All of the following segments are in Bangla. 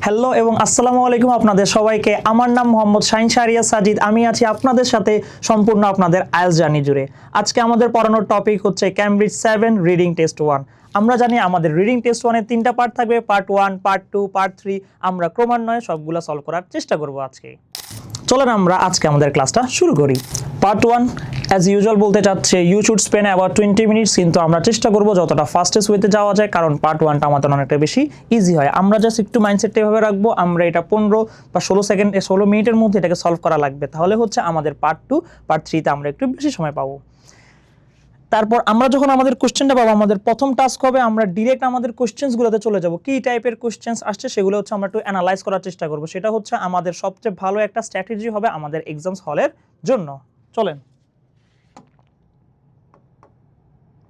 হ্যালো এবং আসসালামু আলাইকুম আপনাদের সবাইকে। আমার নাম মোহাম্মদ শাহিন শাহরিয়ার সাজিদ। আমি আছি আপনাদের সাথে সম্পূর্ণ আপনাদের আইএলটিএস জার্নি জুড়ে। আজকে আমাদের পড়ানোর টপিক হচ্ছে ক্যামব্রিজ 7 রিডিং টেস্ট 1। আমরা জানি আমাদের রিডিং টেস্ট 1 এর 3টা পার্ট থাকবে, পার্ট 1, পার্ট 2, পার্ট 3। আমরা ক্রমান্বয়ে সবগুলো সলভ করার চেষ্টা করব আজকে। চলেন আমরা আজকে আমাদের ক্লাসটা শুরু করি। পার্ট 1 অ্যাজ ইউজুয়াল বলতে চাচ্ছে you should spend about 20 minutes, কিন্তু আমরা চেষ্টা করব যতটা ফাস্টেস্ট ওয়েতে যাওয়া যায়, কারণ পার্ট 1টা আমাদের অনেকটা বেশি ইজি হয়। আমরা জাস্ট একটু মাইন্ডসেটটা এভাবে রাখবো, আমরা এটা 15 বা 16 মিনিটের মধ্যে এটাকে সলভ করা লাগবে। তাহলে হচ্ছে আমাদের পার্ট 2, পার্ট 3তে আমরা একটু বেশি সময় পাবো। তারপর আমরা যখন আমাদের কোশ্চেনটা পাবো, আমাদের প্রথম টাস্ক হবে আমরা ডিরেক্ট আমাদের কোশ্চেন্সগুলোতে চলে যাব। কি টাইপের কোশ্চেন্স আসছে সেগুলো হচ্ছে আমরা একটু অ্যানালাইজ করার চেষ্টা করব। সেটা হচ্ছে আমাদের সবচেয়ে ভালো একটা স্ট্র্যাটেজি হবে আমাদের এক্সামস হলের জন্য। চলেন,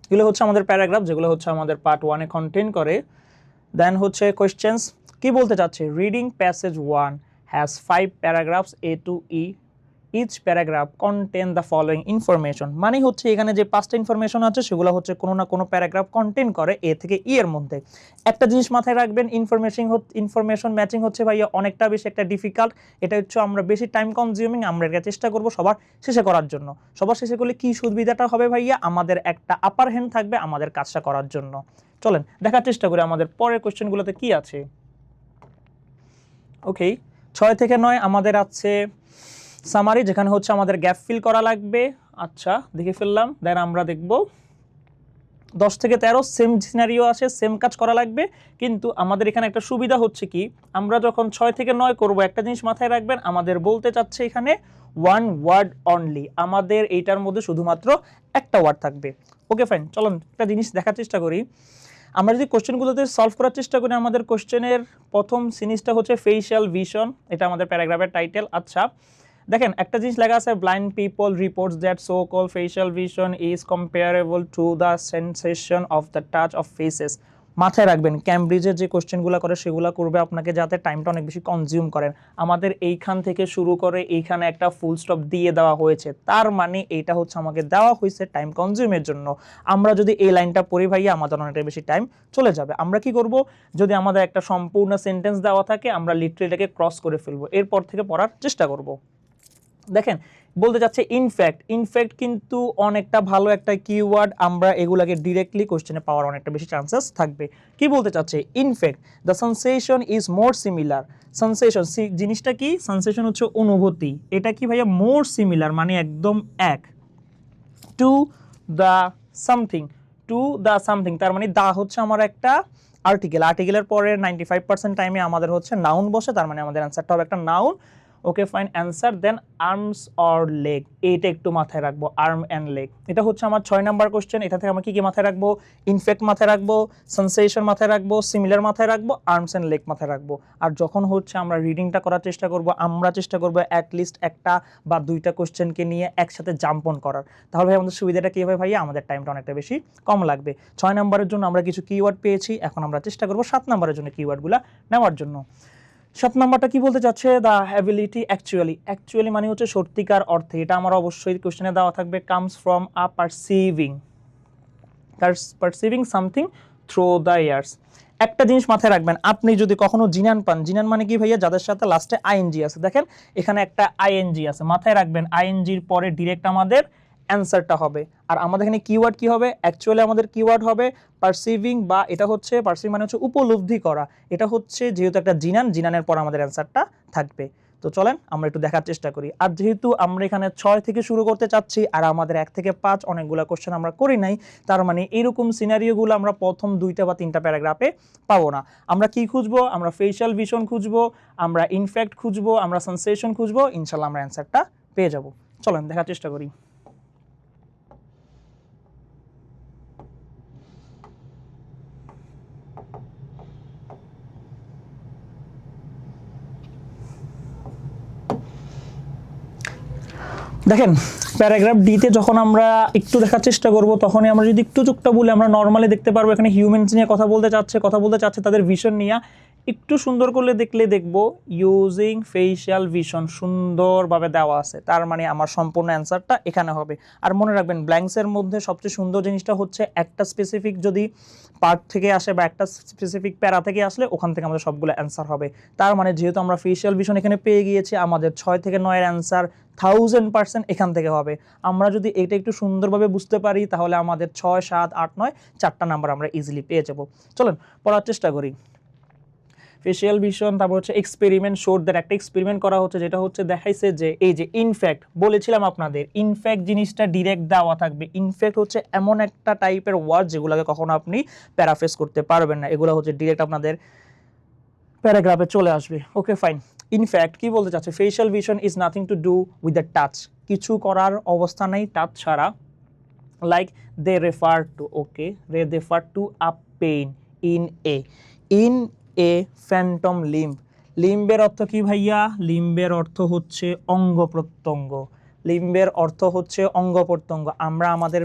এগুলো হচ্ছে আমাদের প্যারাগ্রাফ, যেগুলো হচ্ছে আমাদের পার্ট 1 এ কন্টেইন করে। দেন হচ্ছে কোশ্চেন্স কি বলতে চাচ্ছে, reading passage 1 has 5 paragraphs A to E, each paragraph contain the following information. মানে হচ্ছে এখানে যে 5টা ইনফরমেশন আছে সেগুলো হচ্ছে কোনো না কোনো প্যারাগ্রাফ কন্টেন করে A থেকে E এর মধ্যে। একটা জিনিস মাথায় রাখবেন, ইনফরমেশন ম্যাচিং হচ্ছে ভাইয়া অনেকটা বেশি একটা ডিফিকাল্ট। এটা হচ্ছে আমরা বেশি টাইম কনজিউমিং, আমরা এটা চেষ্টা করব সবার শেষে করার জন্য। সবার শেষে করলে কি সুবিধাটা হবে ভাইয়া, আমাদের একটা আপার হ্যান্ড থাকবে আমাদের কাজটা করার জন্য। চলেন দেখার চেষ্টা করি আমাদের পরের কোশ্চেনগুলোতে কি আছে। ওকে, 6 থেকে 9 আমাদের আছে সামারি, যেখানে হচ্ছে আমাদের গ্যাপ ফিল করা লাগবে। আচ্ছা, দেখে ফেললাম। দেন আমরা দেখব 10 থেকে 13 সেম সিনারিও আছে, সেম কাজ করা লাগবে। কিন্তু আমাদের এখানে একটা সুবিধা হচ্ছে কি, আমরা যখন 6 থেকে 9 করব, একটা জিনিস মাথায় রাখবেন, আমাদের বলতে চাচ্ছে এখানে 1 ওয়ার্ড অনলি। আমাদের এইটার মধ্যে শুধুমাত্র একটা ওয়ার্ড থাকবে। ওকে ফাইন, চলুন একটা জিনিস দেখার চেষ্টা করি। আমরা যদি কোশ্চেনগুলোতে সলভ করার চেষ্টা করি, আমাদের কোশ্চেনের প্রথম জিনিসটা হচ্ছে ফেশিয়াল ভিশন, এটা আমাদের প্যারাগ্রাফের টাইটেল। আচ্ছা দেখেন, একটা জিনিস লেখা আছে, blind people reports that so call facial vision is comparable to the sensation of the touch of faces. মাথায় রাখবেন, ক্যামব্রিজের যে কোশ্চেনগুলো করে সেগুলো করবে আপনাকে যাতে টাইমটা অনেক বেশি কনজিউম করেন। আমাদের এইখান থেকে শুরু করে এইখানে একটা ফুল স্টপ দিয়ে দেওয়া হয়েছে, তার মানে এইটা হচ্ছে আমাকে দেওয়া হয়েছে টাইম কনজিউমের জন্য। আমরা যদি এই লাইনটা পড়ি ভাইয়া, আমাদের অনেকটা বেশি টাইম চলে যাবে। আমরা কি করব, যদি আমাদের একটা সম্পূর্ণ সেন্টেন্স দেওয়া থাকে, আমরা লিটারেলিটাকে ক্রস করে ফেলবো, এরপর থেকে পড়ার চেষ্টা করব। দেখেন বলতে যাচ্ছে ইনফ্যাক্ট। ইনফ্যাক্ট কিন্তু অনেকটা ভালো একটা কিওয়ার্ড, আমরা এগুলাকে ডিরেক্টলি কোশ্চেনে পাওয়ার অনেকটা বেশি চান্সেস থাকবে। কি বলতে চাচ্ছে, in fact the sensation is more similar. Sensation জিনিসটা কি, সেন্সেশন হচ্ছে অনুভূতি, এটা কি ভাইয়া মোর সিমিলার মানে একদম এক, to the something. To the something তার মানে দা হচ্ছে আমার একটা আর্টিকেল, আর্টিকেলের পরে 95% টাইমে আমাদের হচ্ছে নাউন বসে, তার মানে আমাদের অ্যান্সারটা হবে একটা noun. Okay fine, answer. Then arms or leg, এইটা একটু মাথায় রাখবো, আর্ম অ্যান্ড লেগ। এটা হচ্ছে আমার 6 নাম্বার কোশ্চেন। এটা থেকে আমরা কি কি মাথায় রাখবো, ইনফ্যাক্ট মাথায় রাখবো, সেন্সেশন মাথায় রাখবো, সিমিলার মাথায় রাখবো, আর্মস অ্যান্ড লেগ মাথায় রাখবো। আর যখন হচ্ছে আমরা রিডিংটা করার চেষ্টা করব, আমরা চেষ্টা করবো অ্যাটলিস্ট একটা বা দুইটা কোশ্চেনকে নিয়ে একসাথে জাম্প অন করার। তাহলে ভাই আমাদের সুবিধাটা কী হবে ভাইয়া, আমাদের টাইমটা অনেকটা বেশি কম লাগবে। 6 নাম্বারের জন্য আমরা কিছু কিওয়ার্ড পেয়েছি, এখন আমরা চেষ্টা করবো 7 নাম্বারের জন্য কিওয়ার্ডগুলো নেওয়ার জন্য। 7 নাম্বারটা কি বলতে চাচ্ছে, দ্য অ্যাবিলিটি অ্যাকচুয়ালি। অ্যাকচুয়ালি মানে হচ্ছে সত্যিকার অর্থে, এটা আমার অবশ্যই কোশ্চেনে দেওয়া থাকবে, comes from a perceiving something through the years. একটা জিনিস মাথায় রাখবেন, আপনি যদি কখনো জিনান পান, জিনান মানে কি ভাইয়া, যাদের সাথে লাস্টে আইএনজি আছে। দেখেন এখানে একটা আইএনজি আছে, মাথায় রাখবেন আইএনজির পরে ডিরেক্ট আমাদের অ্যান্সারটা হবে। আর আমাদের এখানে কিওয়ার্ড কি হবে, অ্যাকচুয়ালি আমাদের কিওয়ার্ড হবে পারসিভিং, বা এটা হচ্ছে পারসিভিং মানে হচ্ছে উপলব্ধি করা। এটা হচ্ছে যেহেতু একটা জিনান, জিনানের পর আমাদের অ্যান্সারটা থাকবে। তো চলেন আমরা একটু দেখার চেষ্টা করি। আর যেহেতু আমরা এখানে 6 থেকে শুরু করতে চাচ্ছি, আর আমাদের 1 থেকে 5 অনেকগুলো কোশ্চেন আমরা করি নাই, তার মানে এরকম সিনারিওগুলো আমরা প্রথম 2টা বা 3টা প্যারাগ্রাফে পাবো না। আমরা কি খুঁজবো, আমরা ফেশিয়াল ভিশন খুঁজবো, আমরা ইনফ্যাক্ট খুঁজবো, আমরা সেন্সেশন খুঁজবো, ইনশাল্লাহ আমরা অ্যান্সারটা পেয়ে যাব। চলেন দেখার চেষ্টা করি। দেখেন প্যারাগ্রাফ ডিতে যখন আমরা একটু দেখার চেষ্টা করব, তখনই আমরা যদি একটু চোখটা বলে আমরা নর্মালি দেখতে পারবো এখানে হিউম্যানস নিয়ে কথা বলতে চাচ্ছে তাদের ভিশন নিয়ে। একটু সুন্দর করলে দেখলে দেখবো ইউজিং ফেশিয়াল ভিশন সুন্দরভাবে দেওয়া আছে, তার মানে আমার সম্পূর্ণ অ্যান্সারটা এখানে হবে। আর মনে রাখবেন ব্ল্যাঙ্কসের মধ্যে সবচেয়ে সুন্দর জিনিসটা হচ্ছে একটা স্পেসিফিক যদি পার্ট থেকে আসে বা একটা স্পেসিফিক প্যারা থেকে আসলে ওখান থেকে আমাদের সবগুলো অ্যান্সার হবে। তার মানে যেহেতু আমরা ফেশিয়াল ভিশন এখানে পেয়ে গিয়েছি, আমাদের 6 থেকে 9-এর অ্যান্সার 1000% এখান থেকে হবে। আমরা যদি এটা একটু সুন্দরভাবে বুঝতে পারি তাহলে আমাদের 6, 7, 8, 9 চারটা নাম্বার আমরা ইজিলি পেয়ে যাব। চলুন পড়ার চেষ্টা করি। ফেশিয়াল ভিশন, তারপর হচ্ছে এক্সপেরিমেন্ট শোর দ্যাট, একটা এক্সপেরিমেন্ট করা হচ্ছে যেটা হচ্ছে দেখাইছে যে এই যে ইনফ্যাক্ট বলেছিলাম আপনাদের, ইনফ্যাক্ট জিনিসটা ডিরেক্ট দেওয়া থাকবে। ইনফ্যাক্ট হচ্ছে এমন একটা টাইপের ওয়ার্ড যেগুলোকে কখনো আপনি প্যারাফ্রেজ করতে পারবেন না, এগুলো হচ্ছে ডিরেক্ট আপনাদের প্যারাগ্রাফে চলে আসবে। Okay fine. ইনফ্যাক্ট কি বলতে চাচ্ছে, facial vision is nothing to do with the touch, কিছু করার অবস্থা নেই টাচ ছাড়া। Like they refer to, okay they refer to a pain in a phantom limb. লিম্বের অর্থ কি ভাইয়া? লিম্বের অর্থ হচ্ছে অঙ্গ প্রত্যঙ্গ। লিম্বের অর্থ হচ্ছে অঙ্গ প্রত্যঙ্গ। আমরা আমাদের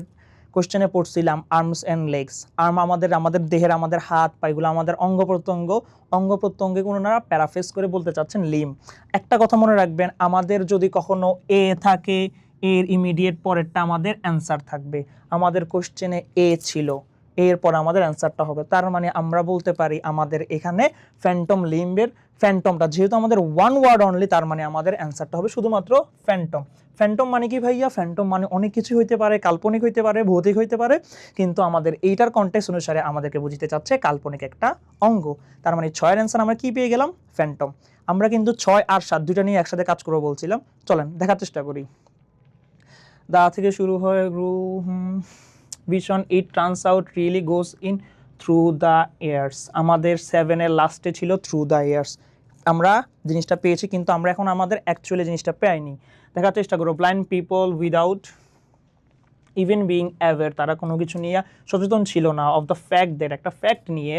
কোশ্চেনে পড়ছিলাম আর্মস অ্যান্ড লেগস। আর্ম আমাদের দেহের আমাদের হাত পা, এগুলো আমাদের অঙ্গ প্রত্যঙ্গ। অঙ্গ প্রত্যঙ্গে ওনারা প্যারাফ্রেজ করে বলতে চাচ্ছেন লিম। একটা কথা মনে রাখবেন, আমাদের যদি কখনো এ থাকে, এর ইমিডিয়েট পরেরটা আমাদের অ্যান্সার থাকবে। আমাদের কোশ্চেনে এ ছিল, এরপর আমাদের অ্যান্সারটা হবে। তার মানে আমরা বলতে পারি আমাদের এখানে ফ্যান্টম লিম্বের ফ্যান্টমটা যেহেতু আমাদের ওয়ান ওয়ার্ড অনলি, তার মানে আমাদের অ্যান্সারটা হবে শুধুমাত্র ফ্যান্টম। ফ্যান্টম মানে কি ভাইয়া? ফ্যান্টম মানে অনেক কিছু হইতে পারে, কাল্পনিক হইতে পারে, ভৌতিক হইতে পারে, কিন্তু আমাদের এইটার কনটেক্সট অনুসারে আমাদেরকে বুঝতে চাচ্ছে কাল্পনিক একটা অঙ্গ। তার মানে 6-এর অ্যান্সার আমরা কি পেয়ে গেলাম? ফ্যান্টম। আমরা কিন্তু 6 আর 7 দুইটা নিয়ে একসাথে কাজ করবো বলছিলাম, চলেন দেখার চেষ্টা করি। দা থেকে শুরু হয় vision, it turns out really goes in through the years। আমাদের 7-এর লাস্টে ছিল থ্রু দ্য ইয়ার্স। আমরা জিনিসটা পেয়েছি কিন্তু আমরা এখন আমাদের অ্যাকচুয়ালি জিনিসটা পাইনি। দেখার চেষ্টা করো। Blind people without even being aware, তারা কোনো কিছু নিয়ে সচেতন ছিল না, অফ দ্য ফ্যাক্ট দ্যাট, একটা ফ্যাক্ট নিয়ে।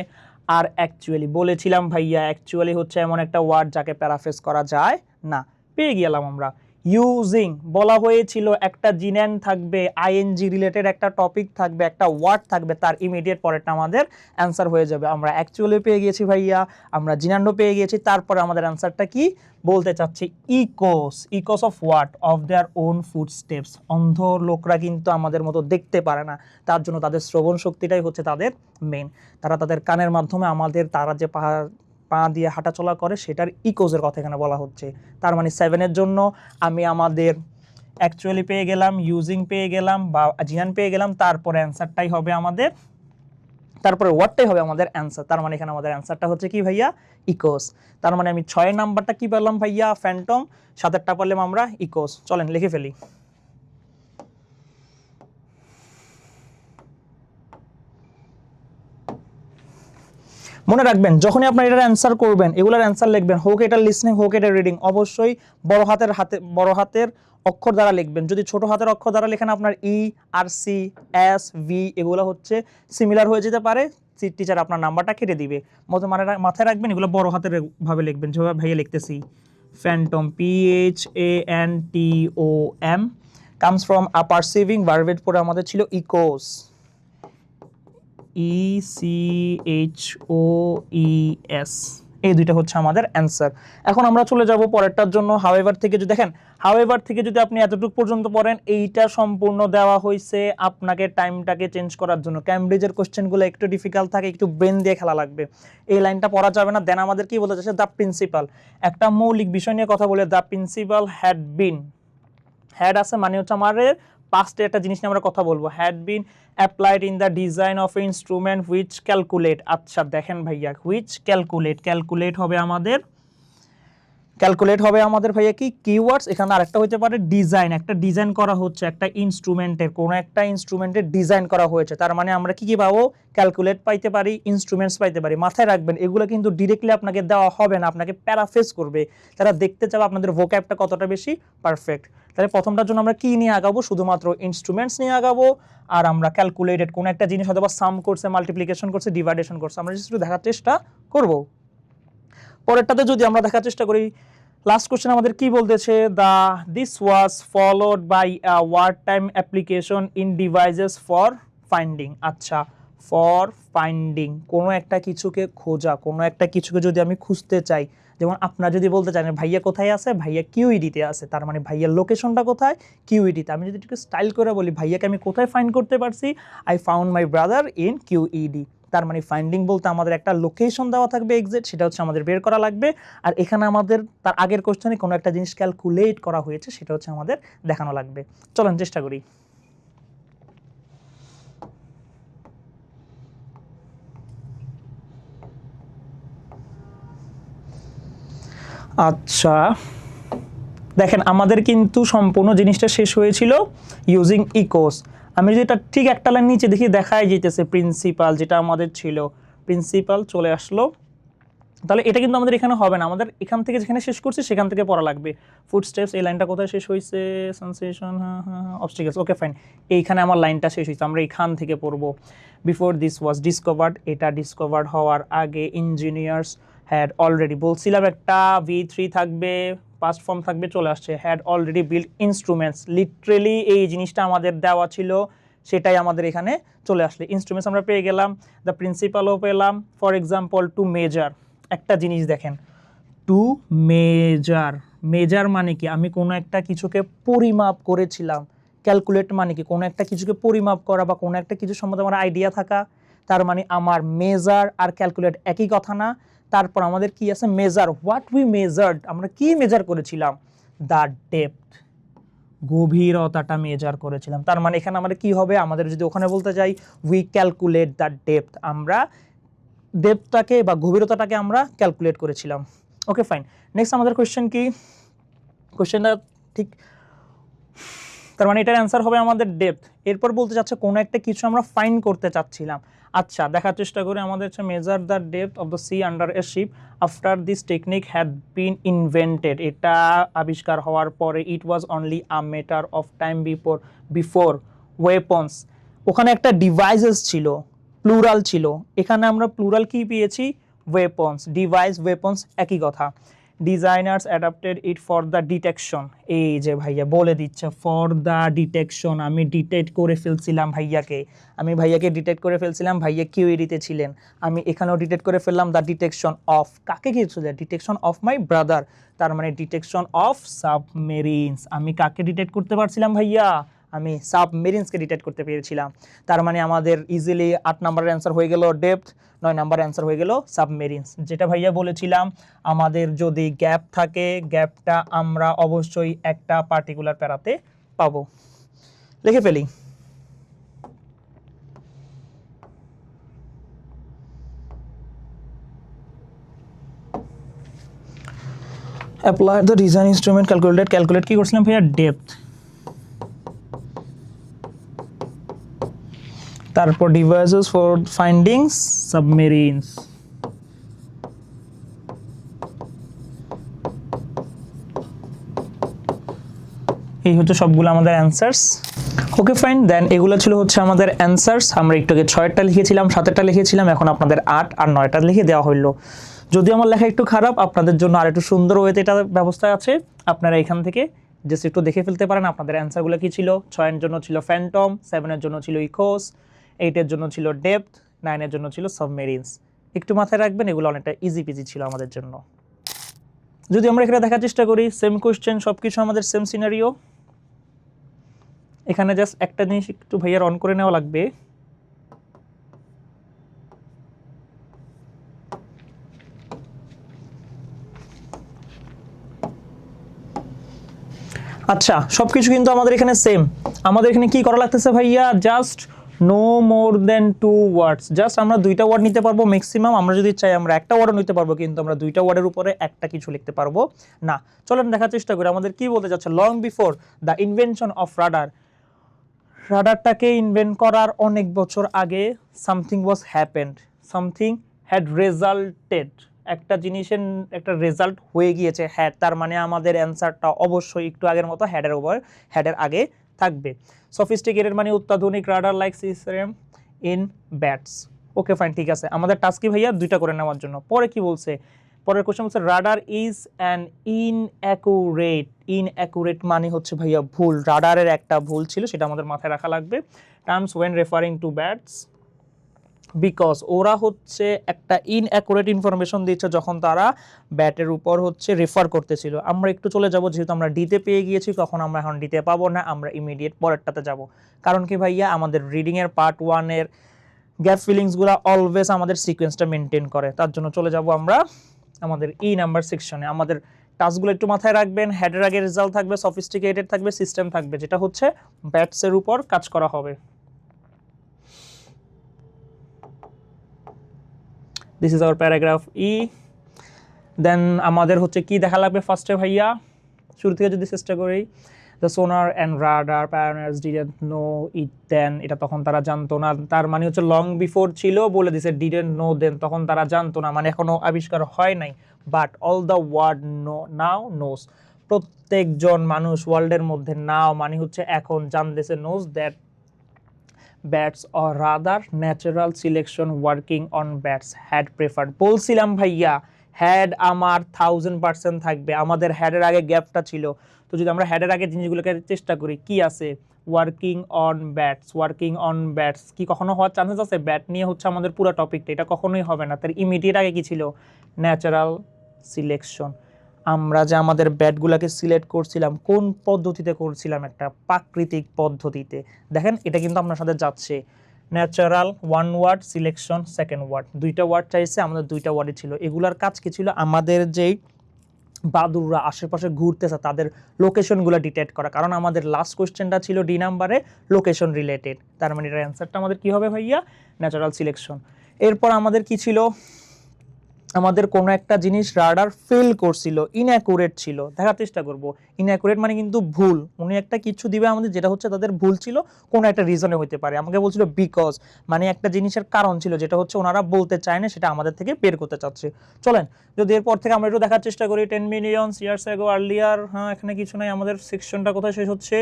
আর অ্যাকচুয়ালি বলেছিলাম ভাইয়া, অ্যাকচুয়ালি হচ্ছে এমন একটা ওয়ার্ড যাকে প্যারাফ্রেজ করা যায় না। পেয়ে গেলাম আমরা। ইউজিং বলা হয়েছিল একটা জিনেন থাকবে, আইএনজি রিলেটেড একটা টপিক থাকবে, একটা ওয়ার্ড থাকবে, তার ইমিডিয়েট পরেরটা আমাদের অ্যান্সার হয়ে যাবে। আমরা অ্যাকচুয়ালি পেয়ে গেছি ভাইয়া, আমরা জিনান্ডো পেয়ে গেছি, তারপরে আমাদের অ্যান্সারটা কি বলতে চাচ্ছি? Echoes of what? Of their own food steps. অন্ধ লোকরা কিন্তু আমাদের মতো দেখতে পারে না, তার জন্য তাদের শ্রবণ শক্তিটাই হচ্ছে তাদের মেন। তারা তাদের কানের মাধ্যমে আমাদের, তারা যে পা দিয়ে হাঁটাচলা করে সেটার ইকোজের কথা এখানে বলা হচ্ছে। তার মানে 7-এর জন্য আমি আমাদের অ্যাকচুয়ালি পেয়ে গেলাম, ইউজিং পেয়ে গেলাম বা জিনান পেয়ে গেলাম, তারপরে অ্যান্সারটাই হবে আমাদের, তারপরে ওয়ার্ডটাই হবে আমাদের অ্যান্সার। তার মানে এখানে আমাদের অ্যান্সারটা হচ্ছে কি ভাইয়া? ইকোস। তার মানে আমি 6 নাম্বারটা কি পেলাম ভাইয়া? ফ্যান্টম। 7-এরটা পেলাম আমরা ইকোস। চলেন লিখে ফেলি। মনে রাখবেন যখনই আপনার এটার অ্যান্সার করবেন, এগুলোর অ্যান্সার লিখবেন, হোক এটা লিসনিং হোক এটা রিডিং, অবশ্যই বড় হাতের অক্ষর দ্বারা লিখবেন। যদি ছোট হাতের অক্ষর দ্বারা লেখেন আপনার ই আর সি এস ভি এগুলো হচ্ছে সিমিলার হয়ে যেতে পারে, টিচার আপনার নাম্বারটা কেটে দিবে। মাথায় রাখবেন এগুলো বড় হাতের ভাবে লিখবেন, যেভাবে ভাইয়া লিখতেছি। Phantom, PHANTOM, comes from a perceiving ভার্বের পরে আমাদের ছিল ইকোস, ECHOES। এই দুইটা হচ্ছে আমাদের অ্যান্সার। এখন আমরা চলে যাব পরেরটার জন্য। হাউএভার থেকে যদি দেখেন, হাউএভার থেকে যদি আপনি এতটুকু পর্যন্ত পড়েন, এইটা সম্পূর্ণ দেওয়া হয়েছে আপনাকে টাইমটাকে চেঞ্জ করার জন্য। ক্যামব্রিজের কোশ্চেনগুলো একটু ডিফিকাল্ট থাকে, একটু ব্রেন দিয়ে খেলা লাগবে, এই লাইনটা পড়া যাবে না। দেন আমাদের কি বলতে চাচ্ছে? দ্য প্রিন্সিপাল, একটা মৌলিক বিষয় নিয়ে কথা বলে। The principal had been, had আছে মানে হচ্ছে আমাদের পাস্টে একটা জিনিস নিয়ে আমরা কথা বলবো। Had been applied in the design of A instrument which calculate. আচ্ছা দেখেন ভাইয়া, হুইচ ক্যালকুলেট হবে আমাদের ভাইয়া কি কিওয়ার্ডস। এখানে আরেকটা হতে পারে ডিজাইন, একটা ডিজাইন করা হচ্ছে একটা ইনস্ট্রুমেন্টের, কোন একটা ইনস্ট্রুমেন্টের ডিজাইন করা হয়েছে। তার মানে আমরা কি পাবো? ক্যালকুলেট পাইতে পারি, ইনস্ট্রুমেন্টস পাইতে পারি। মাথায় রাখবেন এগুলো কিন্তু ডিরেক্টলি আপনাকে দেওয়া হবে না, আপনাকে প্যারাফ্রেজ করবে। তারা দেখতে চাবে আপনাদের ভোক্যাবটা কতটা বেশি পারফেক্ট। তাহলে প্রথমটার জন্য আমরা কি নিয়ে আগাবো? শুধুমাত্র ইনস্ট্রুমেন্টস নিয়ে আগাবো। আর আমরা ক্যালকুলেটেড কোন একটা জিনিস হয়তো বা সাম করছে, মাল্টিপ্লিকেশন করছে, ডিভাইডেশন করছে, আমরা শুধু দেখার চেষ্টা করব। পরেরটাতে যদি আমরা দেখার চেষ্টা করি, লাস্ট কোশ্চেন আমাদের কি বলতেছে? This was followed by a word time application in devices for finding. আচ্ছা, ফর ফাইন্ডিং, কোনো একটা কিছুকে খোঁজা, কোনো একটা কিছুকে যদি আমি খুঁজতে চাই, যেমন আপনারা যদি বলতে চান ভাইয়া কোথায় আছে, ভাইয়া কিউইডিতে আছে, তার মানে ভাইয়ার লোকেশনটা কোথায়, কিউইডিতে। আমি যদি একটু স্টাইল করে বলি ভাইয়াকে আমি কোথায় ফাইন্ড করতে পারছি, I found my brother in QED. তার মানে ফাইন্ডিং বলতে আমাদের একটা লোকেশন দেওয়া থাকবে এক্সাক্ট, সেটা হচ্ছে আমাদের বের করা লাগবে। আর এখানে আমাদের তার আগের কোশ্চেনে কোনো একটা জিনিস ক্যালকুলেট করা হয়েছে, সেটা হচ্ছে আমাদের দেখানো লাগবে। চলেন চেষ্টা করি। আচ্ছা দেখেন আমাদের কিন্তু সম্পূর্ণ জিনিসটা শেষ হয়েছিল ইউজিং ইকোস। আমি যদি এটা ঠিক একটা লাইন নিচে দেখি দেখাই যেতেছে প্রিন্সিপাল, যেটা আমাদের ছিল প্রিন্সিপাল চলে আসলো। তাহলে এটা কিন্তু আমাদের এখানে হবে না, আমাদের এখান থেকে যেখানে শেষ করছি সেখান থেকে পড়া লাগবে। ফুটস্টেপস, এই লাইনটা কোথায় শেষ হয়েছে, সেন্সেশন, অবস্টিকেলস, ওকে ফাইন, এইখানে আমার লাইনটা শেষ হয়েছে, আমরা এখান থেকে পড়বো। বিফোর দিস ওয়াজ ডিসকভার্ড, এটা ডিসকভার্ড হওয়ার আগে ইঞ্জিনিয়ার্স হ্যাড অলরেডি, বলছিলাম একটা V3 থাকবে, পাস্ট ফর্ম থাকবে, চলে আসছে had already build instruments, literally এই জিনিসটা আমাদের দেওয়া ছিল, সেটাই আমাদের এখানে চলে আসলে ইনস্ট্রুমেন্টস আমরা পেয়ে গেলাম। দ্য প্রিন্সিপালও পেলাম। ফর এক্সাম্পল টু মেজার, একটা জিনিস দেখেন, টু মেজার, মেজার মানে কি, আমি কোনো একটা কিছুকে পরিমাপ করেছিলাম। ক্যালকুলেট মানে কি, কোনো একটা কিছুকে পরিমাপ করা বা কোনো একটা কিছু সম্বন্ধে আমার আইডিয়া থাকা। তার মানে আমার মেজার আর ক্যালকুলেট একই কথা না। তারপর আমাদের কি আছে, মেজার, হোয়াট উই মেজার্ড, আমরা কি মেজার করেছিলাম, দ্য ডেপথ, গভীরতাটা মেজার করেছিলাম। তার মানে এখানে আমাদের কি হবে, আমাদের যদি ওখানে বলতে যাই উই ক্যালকুলেট দ্য ডেপথ, আমরা ডেপথটাকে বা গভীরতাটাকে আমরা ক্যালকুলেট করেছিলাম। ওকে ফাইন, নেক্সট আমাদের কোয়েশ্চেন কি, কোয়েশ্চেনটা ঠিক, তার মানে এটার অ্যান্সার হবে আমাদের ডেপথ। এরপর বলতে চাচ্ছে কোনো একটা কিছু আমরা ফাইন্ড করতে চাচ্ছিলাম। আচ্ছা দেখার চেষ্টা করি, আমাদের হচ্ছে measure the depth of the sea under a ship after this technique had been invented, এটা আবিষ্কার হওয়ার পরে it was only a matter of time before weapons, ওখানে একটা ডিভাইসেস ছিল, প্লুরাল ছিল, এখানে আমরা প্লুরাল কি পেয়েছি, ওয়েপন্স, ডিভাইস ওয়েপন্স একই কথা। Designers adapted it for the detection, এই যে ভাইয়া বলে দিচ্ছে ফর দ্য ডিটেকশন, আমি ডিটেক্ট করে ফেলছিলাম ভাইয়াকে, আমি ভাইয়াকে ডিটেক্ট করে ফেলছিলাম, ভাইয়া কিউইডিতে ছিলেন, আমি এখানেও ডিটেক্ট করে ফেললাম দ্য ডিটেকশন অফ, কাকে কি ছিল, ডিটেকশন অফ মাই ব্রাদার, তার মানে ডিটেকশন অফ সাবমেরিনস, আমি কাকে ডিটেক্ট করতে পারছিলাম ভাইয়া, আমি সাবমেরিনসকে ডিটেক্ট করতে পেরেছিলাম। তার মানে আমাদের ইজিলি 8 নম্বরের অ্যান্সার হয়ে গেল ডেপথ, 9 নম্বরের অ্যান্সার হয়ে গেল সাবমেরিনস। যেটা ভাইয়া বলেছিলাম আমাদের যদি গ্যাপ থাকে, গ্যাপটা আমরা অবশ্যই একটা পার্টিকুলার প্যারাতে পাবো। লিখে ফেলি, apply the design instrument calculated, calculate কি করছিলাম ভাইয়া, ডেপথ, তারপর ডিভাইসেস ফর ফাইন্ডিং সাবমেরিনস, এই হচ্ছে সবগুলো আমাদের অ্যান্সার্স। ওকে ফাইন, দেন এগুলো ছিল হচ্ছে আমাদের অ্যান্সার্স। আমরা একটু আগে 6টা লিখেছিলাম, 7টা লিখেছিলাম, এখন আপনাদের 8 আর 9টা লিখে দেওয়া হইলো। যদি আমার লেখা একটু খারাপ, আপনাদের জন্য আর একটু সুন্দর ওয়েতে এটা ব্যবস্থা আছে, আপনারা এখান থেকে জাস্ট একটু দেখে ফেলতে পারেন আপনাদের অ্যান্সারগুলো কি ছিল। 6 এর জন্য ছিল ফ্যান্টম, 7 এর জন্য ছিল ইকোস, 8 এর জন্য ছিল ডেপথ, 9 এর জন্য ছিল সাবমেরিনস। একটু মাথায় রাখবেন, এগুলো অনেকটা ইজি পিজি ছিল আমাদের জন্য। যদি আমরা এখানে দেখার চেষ্টা করি, সেম কোয়েশ্চেন, সব কিছু আমাদের সেম সিনারিও। এখানে জাস্ট একটা জিনিস একটু ভাইয়ার অন করে নেওয়া লাগবে, আচ্ছা সবকিছু কিন্তু আমাদের এখানে সেম। আমাদের এখানে কি করা লাগতেছে ভাইয়া, জাস্ট নো মোর দেন 2 ওয়ার্ডস, জাস্ট আমরা 2টা ওয়ার্ড নিতে পারবো ম্যাক্সিমাম, আমরা যদি চাই আমরা একটা ওয়ার্ডও নিতে পারবো, কিন্তু আমরা 2টা ওয়ার্ডের উপরে একটা কিছু লিখতে পারবো না। চলেন দেখার চেষ্টা করি আমাদের কি বলতে যাচ্ছে। Long before the invention of radar, রাডারটাকে ইনভেন্ট করার অনেক বছর আগে something was happened, something had resulted, একটা জিনিসের একটা রেজাল্ট হয়ে গিয়েছে, হ্যাড, তার মানে আমাদের অ্যান্সারটা অবশ্যই একটু আগের মতো হ্যাডের উপর, হ্যাডের আগে থাকবে। সফিস্টিকেটেড মানে অত্যাধুনিক, radar like system in bats, okay fine ঠিক আছে। আমাদের টাস্ক কি ভাইয়া, 2টা করে নেওয়ার জন্য। পরে কি বলছে, পরের কোশ্চেন বলছে রাডার ইজ অ্যান ইনঅ্যাকুরেট, ইনঅ্যাকুরেট মানে হচ্ছে ভাইয়া ভুল, রাডারের একটা ভুল ছিল, সেটা আমাদের মাথায় রাখা লাগবে। Terms when referring to bats, because ওরা হচ্ছে একটা ইনঅ্যাকুরেট ইনফরমেশন দিচ্ছে যখন তারা ব্যাটের উপর হচ্ছে রেফার করতেছিল। আমরা একটু চলে যাব, যেহেতু আমরা ডিতে পেয়ে গিয়েছি তখন আমরা এখন ডিতে পাবো না, আমরা ইমিডিয়েট পরেরটাতে যাব। কারণ কি ভাইয়া, আমাদের রিডিংয়ের পার্ট 1 এর গ্যাপ ফিলিংসগুলো অলওয়েজ আমাদের সিকোয়েন্সটা মেনটেন করে। তার জন্য চলে যাব আমরা আমাদের নাম্বার সেকশনে। আমাদের টাস্কগুলো একটু মাথায় রাখবেন। হেডের আগে রেজাল্ট থাকবে, সফিস্টিকেটেড থাকবে, সিস্টেম থাকবে, যেটা হচ্ছে ব্যাটসের উপর কাজ করা হবে। দিস ইজ আওয়ার প্যারাগ্রাফ ই। দেন আমাদের হচ্ছে কি দেখা লাগবে ফার্স্টে ভাইয়া, শুরু থেকে যদি চেষ্টা করি। The sonar and radar pioneers didn't know it then, এটা তখন তারা জানতো না। তার মানে হচ্ছে লং বিফোর ছিল, বলে দিছে ডিডন্ট নো দেন, তখন তারা জানতো না, মানে এখনো আবিষ্কার হয় নাই। But all the world now knows, প্রত্যেকজন মানুষ ওয়ার্ল্ডের মধ্যে নাও মানে হচ্ছে এখন জানতেছে, knows that bats or rather natural selection working on bats had preferred. বলছিলাম ভাইয়া হ্যাড আমার 1000% থাকবে, আমাদের হ্যাডের আগে গ্যাপটা ছিল। তো যদি আমরা হেডের আগে জিনিসগুলোকে চেষ্টা করি, কি আছে working on bats, working on bats কি কখনো হওয়ার চান্সেস আছে? ব্যাট নিয়ে হচ্ছে আমাদের পুরো টপিকটা, এটা কখনোই হবে না। তার ইমিডিয়েট আগে কি ছিল? Natural selection. আমরা যে আমাদের ব্যাটগুলোকে সিলেক্ট করছিলাম কোন পদ্ধতিতে করছিলাম? একটা প্রাকৃতিক পদ্ধতিতে। দেখেন এটা কিন্তু আপনার সাথে যাচ্ছে। Natural 1 word, selection 2nd word, 2টা ওয়ার্ড চাইছে, আমাদের 2টা ওয়ার্ডই ছিল। এগুলার কাজ কি ছিল? আমাদের যেই বাদুররা আশেপাশে ঘুরতেছে তাদের লোকেশনগুলো ডিটেক্ট করা। কারণ আমাদের লাস্ট কোশ্চেনটা ছিল ডি নাম্বারে লোকেশন রিলেটেড, তার মানে এর অ্যান্সারটা আমাদের কি হবে ভাইয়া? Natural selection. এরপর আমাদের কি ছিল? আমাদের কোনো একটা জিনিস রাডার ফেল করছিল, ইনঅ্যাকুরেট ছিল। দেখার চেষ্টা করব, ইনঅ্যাকুরেট মানে কিন্তু ভুল। উনি একটা কিছু দিবে আমাদের যেটা হচ্ছে তাদের ভুল ছিল, কোনো একটা রিজনে হতে পারে। আমাকে বলছিল বিকজ, মানে একটা জিনিসের কারণ ছিল যেটা হচ্ছে ওনারা বলতে চায় না, সেটা আমাদের থেকে বের করতে চাচ্ছে। চলেন যদি এরপর থেকে আমরা একটু দেখার চেষ্টা করি। 10 মিলিয়ন ইয়ার্স অ্যাগো আর্লিয়ার, হ্যাঁ এখানে কিছু নাই। আমাদের সেকশনটা কোথায় শেষ হচ্ছে?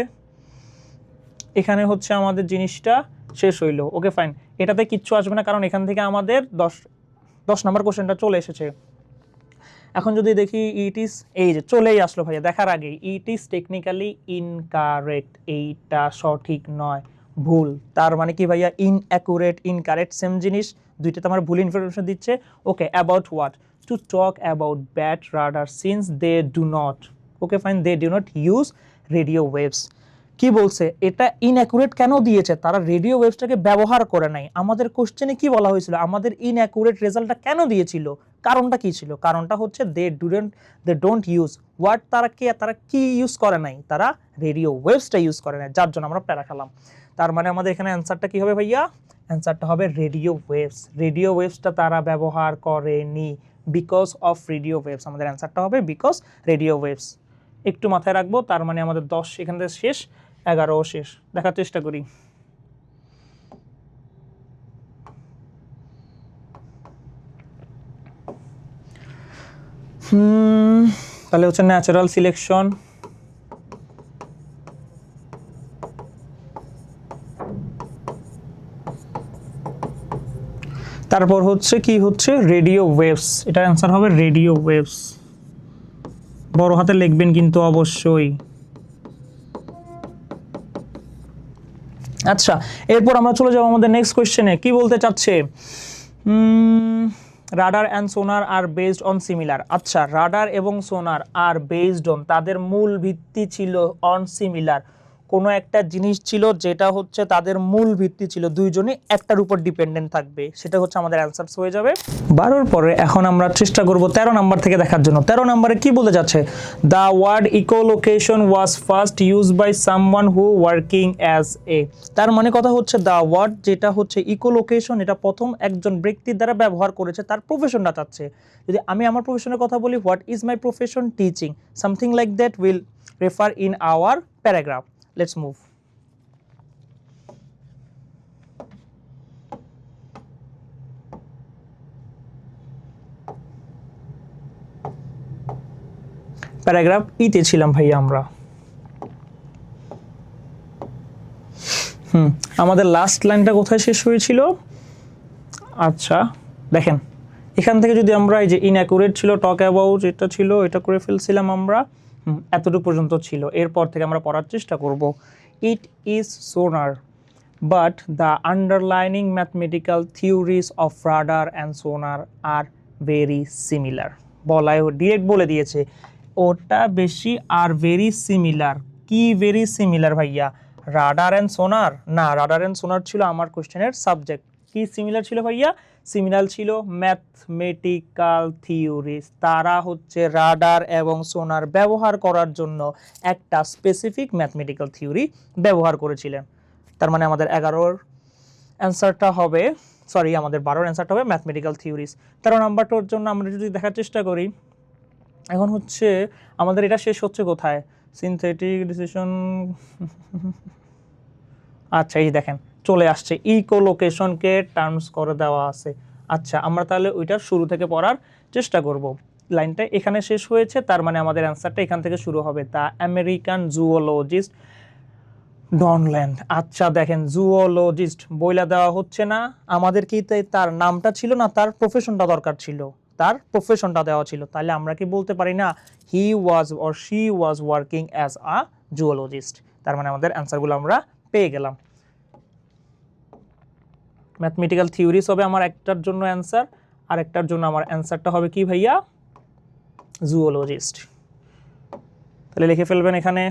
এখানে হচ্ছে আমাদের জিনিসটা শেষ হইলো। ওকে ফাইন, এটাতে কিচ্ছু আসবে না কারণ এখান থেকে আমাদের 10 নম্বর কোশ্চেনটা চলে এসেছে। এখন যদি দেখি ইট ইজ, এই যে চলেই আসলো ভাইয়া দেখার আগে, ইট ইজ টেকনিক্যালি ইনকারেক্ট, এইটা সঠিক নয়, ভুল। তার মানে কি ভাইয়া? ইনঅ্যাকুরেট, ইনকারেক্ট সেম জিনিস, দুইটাতে আমার ভুল ইনফরমেশন দিচ্ছে। Okay, about what? To talk about bat radar since they do not, okay fine, they do not use radio waves. কি বলছে? এটা ইনঅ্যাকুরেট কেন দিয়েছে? তারা রেডিও ওয়েভসটাকে ব্যবহার করে নাই। আমাদের কোশ্চেনে কি বলা হয়েছিল? আমাদের ইনঅ্যাকুরেট রেজাল্টটা কেন দিয়েছিল? কারণটা কি ছিল? কারণটা হচ্ছে দে ডোন্ট ইউজ হোয়াট, তারা কি ইউজ করে নাই? তারা রেডিও ওয়েভসটা ইউজ করে নাই, যার জন্য আমরা প্যারা খেলাম। তার মানে আমাদের এখানে অ্যান্সারটা কি হবে ভাইয়া? অ্যান্সারটা হবে রেডিও ওয়েভস। রেডিও ওয়েভসটা তারা ব্যবহার করেনি, বিকজ অফ রেডিও ওয়েভস। আমাদের অ্যান্সারটা হবে বিকজ রেডিও ওয়েভস। একটু মাথায় রাখবো। তার মানে আমাদের 10 এখান থেকে শেষ, 11ও শেষ। দেখার চেষ্টা করি। তাহলে হচ্ছে ন্যাচারাল সিলেকশন, তারপর হচ্ছে কি হচ্ছে? Radio waves. এটা অ্যান্সার হবে রেডিও ওয়েভস। বড় হাতে লিখবেন কিন্তু অবশ্যই। আচ্ছা, এরপর আমরা চলে যাবো আমাদের নেক্সট কোয়েশ্চেনে। কি বলতে চাচ্ছে? রাডার অ্যান্ড সোনার আর বেসড অন সিমিলার। আচ্ছা, রাডার এবং সোনার আর বেসড অন, তাদের মূল ভিত্তি ছিল অন সিমিলার। কোনো একটা জিনিস ছিল যেটা হচ্ছে তাদের মূল ভিত্তি ছিল, দুইজনই একটার উপর ডিপেন্ডেন্ট থাকবে, সেটা হচ্ছে আমাদের অ্যান্সার হয়ে যাবে 12 পরে। এখন আমরা চেষ্টা করব 13 নাম্বার থেকে দেখার জন্য। 13 নম্বরে কি বলতে যাচ্ছে? The word echolocation was first use by someone who working as a. তার মানে কথা হচ্ছে দ্য ওয়ার্ড যেটা হচ্ছে ইকোলোকেশন, এটা প্রথম একজন ব্যক্তির দ্বারা ব্যবহার করেছে, তার প্রফেশনটা চাচ্ছে। যদি আমি আমার প্রফেশনের কথা বলি, what is my profession? Teaching, something like that will refer in our paragraph. Let's move. Paragraph ইতে ছিলাম ভাইয়া আমরা। আমাদের লাস্ট লাইনটা কোথায় শেষ হয়েছিল? আচ্ছা দেখেন, এখান থেকে যদি আমরা এই যে ইনঅ্যাকুরেট ছিল, টক অ্যাবাউট এটা ছিল, এটা করে ফেলছিলাম আমরা, এতটুকু পর্যন্ত ছিল। এরপর থেকে আমরা পড়ার চেষ্টা করব। ইট ইজ সোনার but the underlying mathematical theories of radar and sonar are very similar. বলাই ডিরেক্ট বলে দিয়েছে ওটা বেশি আর ভেরি সিমিলার। কি ভেরি সিমিলার ভাইয়া? রাডার অ্যান্ড সোনার? না, রাডার অ্যান্ড সোনার ছিল আমার কোশ্চেনের সাবজেক্ট। কি সিমিলার ছিল ভাইয়া? সিমিলার ছিল ম্যাথমেটিক্যাল থিওরিজ। তারা হচ্ছে রাডার এবং সোনার ব্যবহার করার জন্য একটা স্পেসিফিক ম্যাথমেটিক্যাল থিওরি ব্যবহার করেছিলেন। তার মানে আমাদের 11-র অ্যান্সারটা হবে, সরি আমাদের 12-র অ্যান্সারটা হবে ম্যাথমেটিক্যাল থিওরিজ। 13 নাম্বারটার জন্য আমরা যদি দেখার চেষ্টা করি, এখন হচ্ছে আমাদের এটা শেষ হচ্ছে কোথায়? Synthetic decision. আচ্ছা এই দেখেন চলে আসছে, ইকোলোকেশনকে টার্মস করে দেওয়া আছে। আচ্ছা আমরা তাহলে ওইটার শুরু থেকে পড়ার চেষ্টা করব। লাইনটা এখানে শেষ হয়েছে, তার মানে আমাদের অ্যান্সারটা এখান থেকে শুরু হবে। The American zoologist Donald. আচ্ছা দেখেন জুওলজিস্ট বইলা দেওয়া হচ্ছে না আমাদের, কি তার নামটা ছিল না, তার প্রফেশনটা দরকার ছিল, তার প্রফেশনটা দেওয়া ছিল। তাহলে আমরা কি বলতে পারি না he was or she was working as a zoologist? তার মানে আমাদের অ্যান্সারগুলো আমরা পেয়ে গেলাম। ম্যাথমেটিক্যাল থিওরিজ হবে আমার একটার জন্য অ্যান্সার, আর একটার জন্য আমার অ্যান্সারটা হবে কি ভাইয়া? জুওলজিস্ট। তাহলে লিখে ফেলবেন এখানে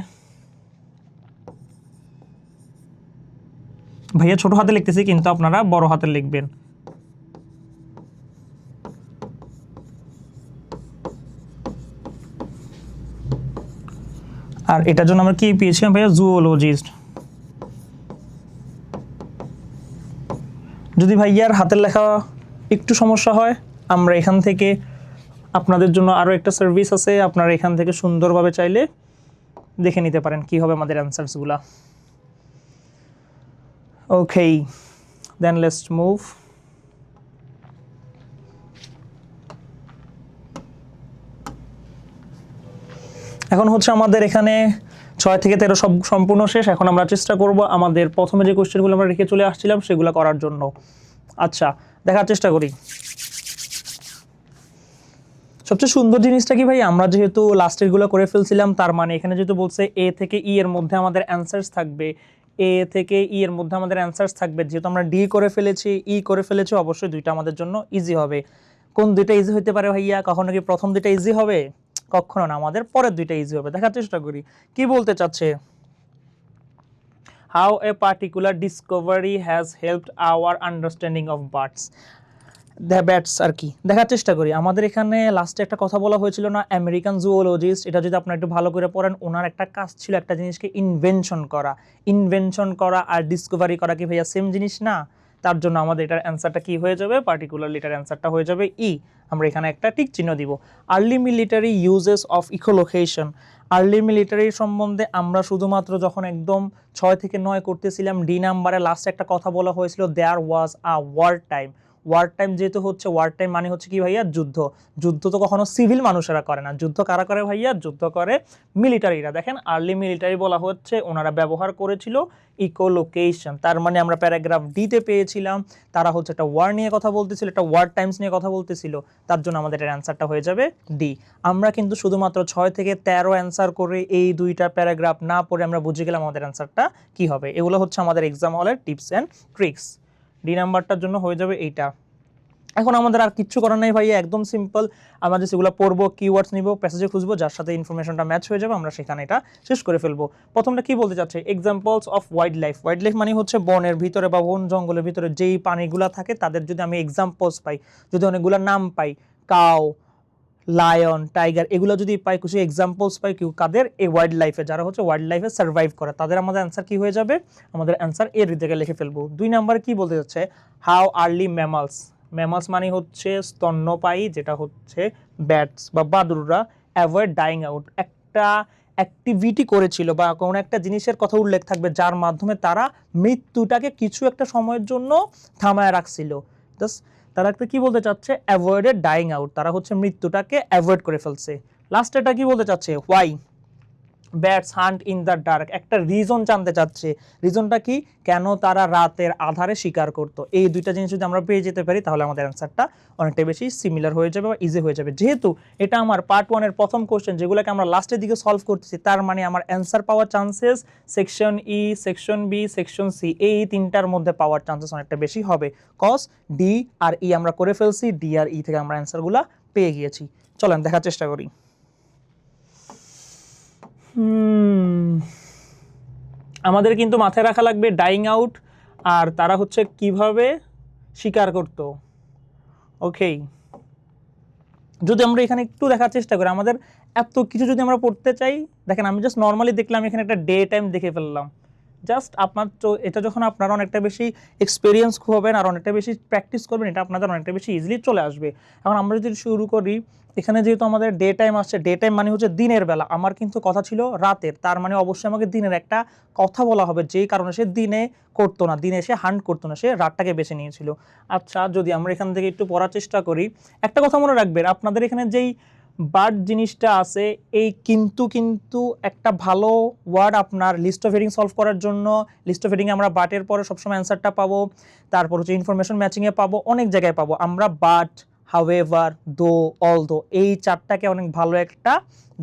ভাইয়া, ছোট হাতে লিখতেছি কিন্তু আপনারা বড় হাতে লিখবেন। আর এটার জন্য আমরা কি পেয়েছিলাম ভাইয়া? জুওলজিস্ট। যদি ভাইয়ার হাতের লেখা একটু সমস্যা হয়, আমরা এখান থেকে আপনাদের জন্য আরও একটা সার্ভিস আছে, আপনারা এখান থেকে সুন্দরভাবে চাইলে দেখে নিতে পারেন কি হবে আমাদের অ্যান্সারসগুলা। ওকে, দেন লেটস মুভ। এখন হচ্ছে আমাদের এখানে 6 থেকে 13 সব সম্পূর্ণ শেষ। এখন আমরা চেষ্টা করব আমাদের প্রথমে যে কোশ্চেনগুলো আমরা রেখে চলে আসছিলাম সেগুলো করার জন্য। আচ্ছা দেখার চেষ্টা করি। সবচেয়ে সুন্দর জিনিসটা কি ভাই, আমরা যেহেতু লাস্টেরগুলো করে ফেলছিলাম, তার মানে এখানে যেহেতু বলছে এ থেকে ই এর মধ্যে আমাদের অ্যান্সার্স থাকবে, এ থেকে ই এর মধ্যে আমাদের অ্যান্সার্স থাকবে, যেহেতু আমরা ডি করে ফেলেছি, ই করে ফেলেছি, অবশ্যই দুইটা আমাদের জন্য ইজি হবে। কোন দুইটা ইজি হতে পারে ভাইয়া? কখনো কি প্রথম দুইটা ইজি হবে? কখনো না, আমাদের পরের দুইটা ইজি হবে। দেখার চেষ্টা করি কি বলতে চাচ্ছে। How a particular discovery has helped our understanding of birds. Bats আর কি, দেখার চেষ্টা করি। আমাদের এখানে লাস্টে একটা কথা বলা হয়েছিল না, আমেরিকান জুওলজিস্ট, এটা যদি আপনারা একটু ভালো করে পড়েন, ওনার একটা কাজ ছিল একটা জিনিসকে ইনভেনশন করা। ইনভেনশন করা আর ডিসকভারি করা কি ভাইয়া সেম জিনিস না? তার জন্য আমাদের এটার অ্যান্সারটা কি হয়ে যাবে? পার্টিকুলারলি এটার অ্যান্সারটা হয়ে যাবে ই। আমরা এখানে একটা টিক চিহ্ন দিব। Early military uses of echolocation. Early military সম্বন্ধে আমরা শুধুমাত্র যখন একদম 6 থেকে 9 করতেছিলাম, ডি নাম্বারে লাস্টে একটা কথা বলা হয়েছিল, there was a war time. War time যেহেতু হচ্ছে, ওয়ার টাইম মানে হচ্ছে কি ভাইয়া? যুদ্ধ। যুদ্ধ তো কখনো সিভিল মানুষেরা করে না, যুদ্ধ কারা করে ভাইয়া? যুদ্ধ করে মিলিটারিরা। দেখেন আর্লি মিলিটারি বলা হচ্ছে ওনারা ব্যবহার করেছিল ইকোলোকেশন। তার মানে আমরা প্যারাগ্রাফ ডিতে পেয়েছিলাম তারা হচ্ছে একটা ওয়ার নিয়ে কথা বলতেছিল, একটা ওয়ার টাইমস নিয়ে কথা বলতেছিল, তার জন্য আমাদের এর অ্যান্সারটা হয়ে যাবে ডি। আমরা কিন্তু শুধুমাত্র 6 থেকে 13 অ্যান্সার করে এই দুইটা প্যারাগ্রাফ না পড়ে আমরা বুঝে গেলাম আমাদের অ্যান্সারটা কি হবে। এগুলো হচ্ছে আমাদের এক্সাম হলের টিপস অ্যান্ড ট্রিক্স। ডি নাম্বারটার জন্য হয়ে যাবে এইটা। এখন আমাদের আর কিচ্ছু করার নাই ভাইয়া, একদম সিম্পল। আমরা যে সেগুলো পড়বো, কিওয়ার্ডস নিব, প্যাসেজে খুঁজবো, যার সাথে ইনফরমেশনটা ম্যাচ হয়ে যাবে, আমরা সেখানে এটা শেষ করে ফেলবো। প্রথমটা কি বলতে চাচ্ছে? Examples of wild life. Wild life মানে হচ্ছে বনের ভিতরে বা বন জঙ্গলের ভিতরে যেই প্রাণীগুলো থাকে তাদের যদি আমি এক্সাম্পলস পাই, যদি অনেকগুলো নাম পাই, কাউ, লায়ন, টাইগার, এগুলো যদি পাই, কিছু এক্সাম্পলস পাই, কেউ কাদের? এই ওয়াইল্ড লাইফে, যারা হচ্ছে ওয়াইল্ড লাইফে সার্ভাইভ করে, তাদের আমাদের অ্যান্সার কি হয়ে যাবে? আমাদের অ্যান্সার এর দিকে লিখে ফেলবো। 2 নম্বরে কি বলতে যাচ্ছে? How early mammals. ম্যামালস মানে হচ্ছে স্তন্যপায়ী, যেটা হচ্ছে ব্যাটস বা বাদুড়রা, অ্যাভয়েড ডাইং আউট। একটা অ্যাক্টিভিটি করেছিল বা কোনো একটা জিনিসের কথা উল্লেখ থাকবে যার মাধ্যমে তারা মৃত্যুটাকে কিছু একটা সময়ের জন্য থামায় রাখছিল। তারা একটা কি বলতে চাচ্ছে? Avoided dying out. তারা হচ্ছে মৃত্যুটাকে অ্যাভয়েড করে ফেলছে। লাস্ট এটা কি বলতে চাচ্ছে? Why. Bats hunt in the dark, একটা রিজন জানতে চাচ্ছে। রিজনটা কি, কেন তারা রাতের আধারে শিকার করতো। এই দুইটা জিনিস যদি আমরা পেয়ে যেতে পারি তাহলে আমাদের অ্যান্সারটা অনেকটা বেশি সিমিলার হয়ে যাবে বা ইজি হয়ে যাবে। যেহেতু এটা আমার পার্ট 1 এর প্রথম কোশ্চেন, যেগুলোকে আমরা লাস্টের দিকে সলভ করতেছি, তার মানে আমার অ্যান্সার পাওয়ার চান্সেস সেকশন ই, সেকশন বি, সেকশন সি, এই তিনটার মধ্যে পাওয়ার চান্সেস অনেকটা বেশি হবে। কজ ডি আর ই আমরা করে ফেলছি, ডি আর ই থেকে আমরা অ্যান্সারগুলো পেয়ে গিয়েছি। চলেন দেখার চেষ্টা করি। আমাদের কিন্তু মাথায় রাখা লাগবে ডাইং আউট আর তারা হচ্ছে কিভাবে শিকার করত। ওকে, যদি আমরা এখানে একটু দেখার চেষ্টা করি, আমাদের এত কিছু যদি আমরা পড়তে চাই, দেখেন আমি জাস্ট নর্মালি দেখলাম এখানে একটা ডে টাইম দেখে ফেললাম। জাস্ট আপনার এটা যখন আপনারা অনেকটা বেশি এক্সপিরিয়েন্স হবেন আর অনেকটা বেশি প্র্যাকটিস করবেন, এটা আপনাদের অনেকটা বেশি ইজিলি চলে আসবে। এখন আমরা যদি শুরু করি, এখানে যেহেতু আমাদের ডে টাইম আসছে, ডে টাইম মানে হচ্ছে দিনের বেলা, আমার কিন্তু কথা ছিল রাতের, তার মানে অবশ্যই আমাকে দিনের একটা কথা বলা হবে, যেই কারণে সে দিনে করতো না, দিনে সে হান্ট করতো না, সে রাতটাকে বেছে নিয়েছিল। আচ্ছা, যদি আমরা এখান থেকে একটু পড়ার চেষ্টা করি, একটা কথা মনে রাখবেন, আপনাদের এখানে যেই বাট জিনিসটা আছে, এই কিন্তু একটা ভালো ওয়ার্ড আপনার লিস্ট অফ হেডিং সলভ করার জন্য। লিস্ট অফ হেডিংয়ে আমরা বাটের পরে সবসময় অ্যান্সারটা পাবো, তারপর হচ্ছে ইনফরমেশন ম্যাচিংয়ে পাবো, অনেক জায়গায় পাবো আমরা বাট, হাউএভার, দো, অলদো, এই চারটাকে অনেক ভালো একটা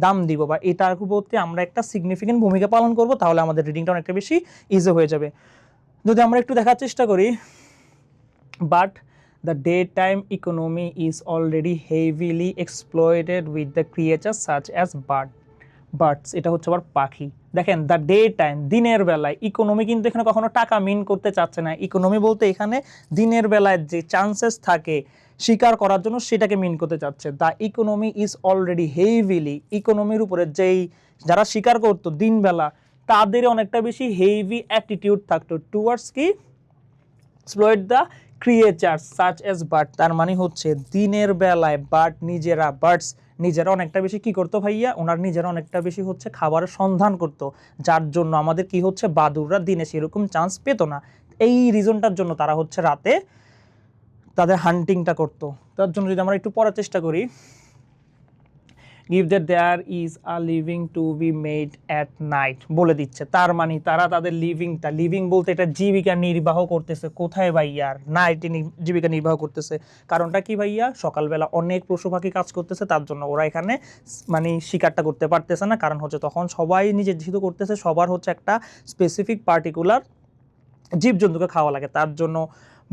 দাম দিব বা এটার প্রতি আমরা একটা সিগনিফিকেন্ট ভূমিকা পালন করব, তাহলে আমাদের রিডিংটা অনেকটা বেশি ইজি হয়ে যাবে। যদি আমরা একটু দেখার চেষ্টা করি, but the daytime economy is already heavily exploited with the creatures such as birds, এটা হচ্ছে আবার পাখি। দেখেন, দ্য ডে টাইম, দিনের বেলায়, ইকোনমি কিন্তু এখানে কখনো টাকা মিন করতে চাচ্ছে না। ইকোনমি বলতে এখানে দিনের বেলায় যে চান্সেস থাকে শিকার করার জন্য, সেটাকে মিন করতে চাচ্ছে। The economy is already heavily, ইকোনমির উপরে যেই যারা শিকার করতো দিনবেলা, তাদের অনেকটা বেশি হেভি অ্যাটিটিউড থাকতো টুয়ার্ডস কি, exploit the creatures such as bird, তার মানে হচ্ছে দিনের বেলায় বার্ড নিজেরা, বার্ডস নিজেরা অনেকটা বেশি কি করতো ভাইয়া, ওনার নিজেরা অনেকটা বেশি হচ্ছে খাবারের সন্ধান করতো, যার জন্য আমাদের কি হচ্ছে বাদুররা দিনে সেরকম চান্স পেত না। এই রিজনটার জন্য তারা হচ্ছে রাতে তাদের হান্টিংটা করতো। তার জন্য যদি আমরা একটু পড়ার চেষ্টা করি, give that there is a living to be made at night, বলে দিচ্ছে, তার মানে তারা তাদের লিভিংটা, লিভিং বলতে এটা জীবিকা নির্বাহ করতেছে কোথায় ভাইয়া, নাইটে জীবিকা নির্বাহ করতেছে। কারণটা কি ভাইয়া, সকালবেলা অনেক পশু পাখি কাজ করতেছে, তার জন্য ওরা এখানে মানে শিকারটা করতে পারতেছে না। কারণ হচ্ছে তখন সবাই নিজে যেহেতু করতেছে, সবার হচ্ছে একটা স্পেসিফিক পার্টিকুলার জীবজন্তুকে খাওয়া লাগে, তার জন্য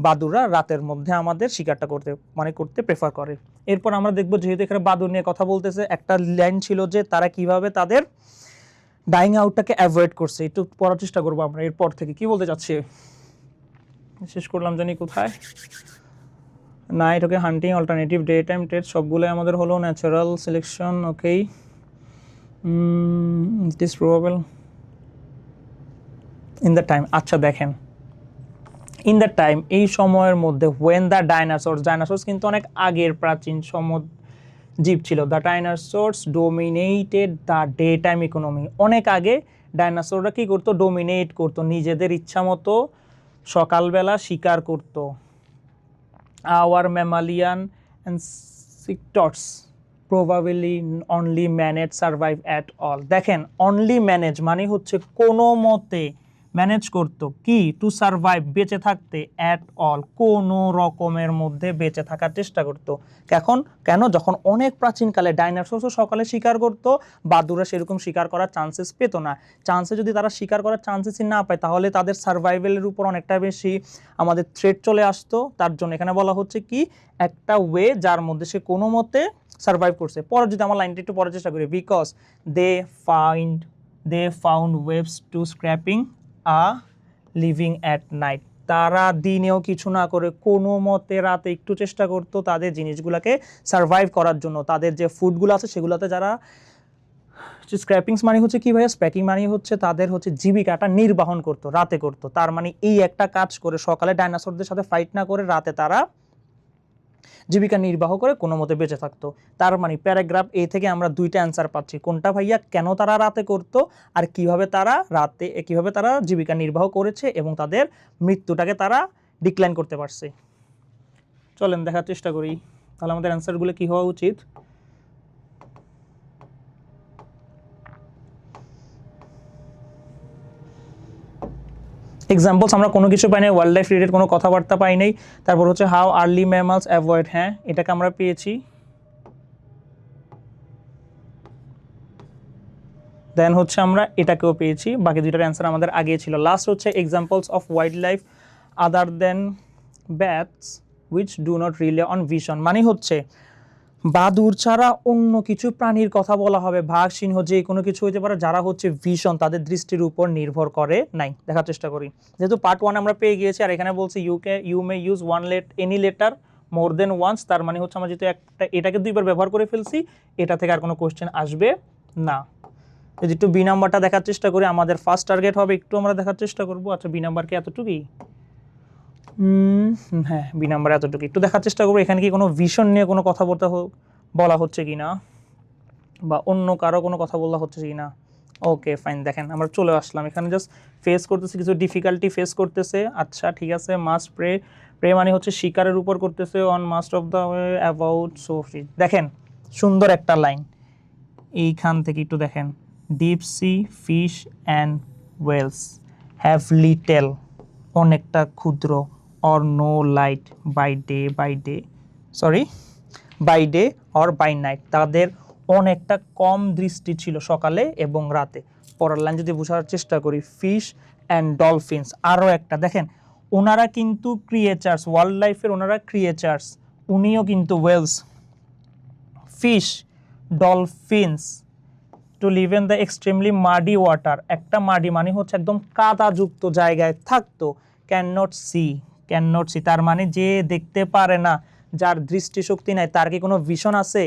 বাদুররা রাতের মধ্যে আমাদের শিকারটা করতে প্রেফার করে। এরপর আমরা দেখব, যেহেতু এখানে বাদুর নিয়ে কথা বলতেছে, একটা লাইন ছিল যে তারা কিভাবে তাদের ডাইং আউটটাকে অ্যাভয়েড করছে, একটু পড়ার চেষ্টা করবো আমরা এরপর থেকে। কি বলতে চাচ্ছি, শেষ করলাম জানি কোথায়, নাইট, ওকে, হান্টিং, অল্টারনেটিভ, ডে টাইম, ট্রেড, সবগুলোই আমাদের হলো natural selection. Okay, it is probable in the time. আচ্ছা দেখেন, ইন দ্য টাইম, এই সময়ের মধ্যে, ওয়েন দ্য ডাইনোসরস, ডাইনোসরস কিন্তু অনেক আগের প্রাচীন জীব ছিল, the dinosaurs dominated the day time economy, অনেক আগে ডাইনোসররা কি করতো, ডোমিনেট করতো, নিজেদের ইচ্ছা মতো সকালবেলা শিকার করতো। Our mammalian ancestors probably only manage survive at all. দেখেন, অনলি ম্যানেজ মানে হচ্ছে কোনো মতে ম্যানেজ করতো কি, টু সার্ভাইভ, বেঁচে থাকতে, অ্যাট অল, কোনো রকমের মধ্যে বেঁচে থাকার চেষ্টা করতো। কেন, যখন অনেক প্রাচীনকালে ডাইনোসরসও সকালে শিকার করতো, বাদুড়া সেরকম শিকার করার চান্সেস পেত না। যদি তারা শিকার করার চান্সেসই না পায়, তাহলে তাদের সার্ভাইভেলের উপর অনেকটা বেশি আমাদের থ্রেট চলে আসতো। তার জন্য এখানে বলা হচ্ছে কি, একটা ওয়ে যার মধ্যে সে কোনো মতে সার্ভাইভ করছে। পরে যদি আমার লাইনটা একটু পড়ার চেষ্টা করি, because they found ways to scraping a living at night, তারা দিনেও কিছু না করে কোনো মতে রাতে একটু চেষ্টা করতো তাদের জিনিসগুলোকে সার্ভাইভ করার জন্য, তাদের যে ফুডগুলো আছে সেগুলোতে যারা, স্ক্র্যাপিংস মানে হচ্ছে কি ভাইয়া, স্প্যাকিং মানে হচ্ছে তাদের হচ্ছে জীবিকাটা নির্বাহন করতো, রাতে করতো। তার মানে এই একটা কাজ করে সকালে ডাইনোসরদের সাথে ফাইট না করে রাতে তারা জীবিকা নির্বাহ করে কোনো মতে বেঁচে থাকতো। তার মানে প্যারাগ্রাফ এ থেকে আমরা দুইটা অ্যান্সার পাচ্ছি, কোনটা ভাইয়া, কেন তারা রাতে করতো আর কিভাবে তারা জীবিকা নির্বাহ করেছে এবং তাদের মৃত্যুটাকে তারা ডিক্লাইন করতে পারছে। চলেন দেখার চেষ্টা করি তাহলে আমাদের অ্যান্সারগুলো কি হওয়া উচিত। এক্সাম্পলস আমরা কোনো কিছু পাই নাই, ওয়াইল্ড লাইফ রিলেটেড কোনো কথাবার্তা পাই নাই। তারপর হচ্ছে হাউ আর্লি ম্যামালস অ্যাভয়েড, হ্যাঁ এটাকে আমরা পেয়েছি। দেন হচ্ছে আমরা এটাকেও পেয়েছি, বাকি দুইটার অ্যান্সার আমাদের আগে ছিল। লাস্ট হচ্ছে examples of wildlife other than bats which do not rely on vision, মানে হচ্ছে বাদুড় ছাড়া অন্য কিছু প্রাণীর কথা বলা হবে, বাঘ সিংহ যে কোনো কিছু হতে পারে, যারা হচ্ছে ভিশন তাদের দৃষ্টির উপর নির্ভর করে নাই। দেখার চেষ্টা করি, যেহেতু পার্ট 1 আমরা পেয়ে গিয়েছি, আর এখানে বলছি you may use any letter more than once, তার মানে হচ্ছে আমরা যেহেতু এটাকে দুইবার ব্যবহার করে ফেলছি, এটা থেকে আর কোনো কোশ্চেন আসবে না। যদি একটু বি নাম্বারটা দেখার চেষ্টা করি, আমাদের ফার্স্ট টার্গেট হবে একটু আমরা দেখার চেষ্টা করবো। আচ্ছা বি নাম্বার কি এতটুকুই? হ্যাঁ বি নাম্বার এতটুকু, একটু দেখার চেষ্টা করবো এখানে কি কোনো ভিশন নিয়ে কোনো কথা বলা হচ্ছে কি না, বা অন্য কারো কোনো কথা বলা হচ্ছে কি না। ওকে ফাইন, দেখেন আমরা চলে আসলাম এখানে, জাস্ট ফেস করতেছে কিছু ডিফিকাল্টি ফেস করতেছে। আচ্ছা ঠিক আছে, মাস্ট প্রে মানে হচ্ছে শিকারের উপর করতেছে, on must of the way about Sophie. দেখেন সুন্দর একটা লাইন এইখান থেকে একটু দেখেন, deep sea fish and whales have little, অনেকটা ক্ষুদ্র, or no light by day or by night, তাদের অনেকটা কম দৃষ্টি ছিল সকালে এবং রাতে। পরের লাইন যদি বোঝার চেষ্টা করি, ফিশ অ্যান্ড ডলফিনস, আরও একটা দেখেন, ওনারা কিন্তু ক্রিয়েচার্স, ওয়াইল্ড লাইফের ওনারা ক্রিয়েচার্স, উনিও কিন্তু whales, fish dolphins to live in the extremely muddy water, একটা মাডি মানে হচ্ছে একদম কাদাযুক্ত জায়গায় থাকতো, ক্যান নট সি, তার মানে যে দেখতে পারে না, যার দৃষ্টিশক্তি নাই, তার কি কোনো ভিশন আছে?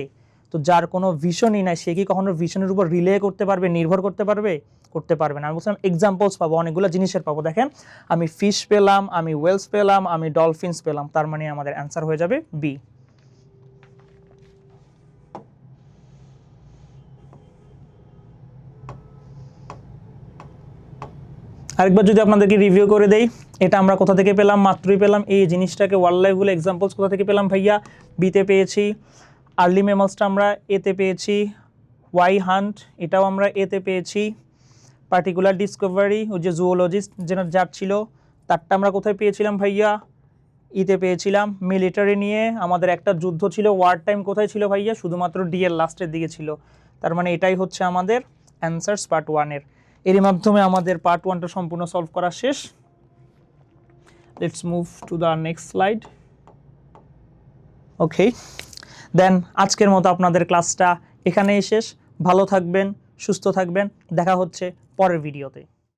তো যার কোনো ভিশনই নাই, সে কি কখনো ভিশনের উপর রিলে করতে পারবে, নির্ভর করতে পারবে না। আমি বলছিলাম এক্সাম্পলস পাবো, অনেকগুলো জিনিসের পাবো। দেখেন আমি ফিশ পেলাম, আমি ওয়েলস পেলাম, আমি ডলফিনস পেলাম, তার মানে আমাদের অ্যান্সার হয়ে যাবে বি। আরেকবার যদি আপনাদেরকে রিভিউ করে দেই, এটা আমরা কোথা থেকে পেলাম? মাত্রই পেলাম এই জিনিসটাকে, ওয়াইল্ড লাইফগুলো এক্সাম্পলস কোথা থেকে পেলাম ভাইয়া? বিতে পেয়েছি। আর্লি ম্যামালসটা আমরা এতে পেয়েছি। ওয়াই হান্ট এটাও আমরা এতে পেয়েছি। পার্টিকুলার ডিসকভারি ওই যে জুওলজিস্ট যার ছিল, তারটা আমরা কোথায় পেয়েছিলাম ভাইয়া? ইতে পেয়েছিলাম। মিলিটারি নিয়ে আমাদের একটা যুদ্ধ ছিল, ওয়ার টাইম কোথায় ছিল ভাইয়া? শুধুমাত্র ডি এর লাস্টের দিকে ছিল। তার মানে এটাই হচ্ছে আমাদের অ্যান্সার্স পার্ট 1-এর। এরই মাধ্যমে আমাদের পার্ট 1টা সম্পূর্ণ সলভ করা শেষ। Let's move to the next slide. Okay, then আজকের মতো আপনাদের ক্লাসটা এখানেই শেষ। ভালো থাকবেন, সুস্থ থাকবেন, দেখা হচ্ছে পরের ভিডিওতে।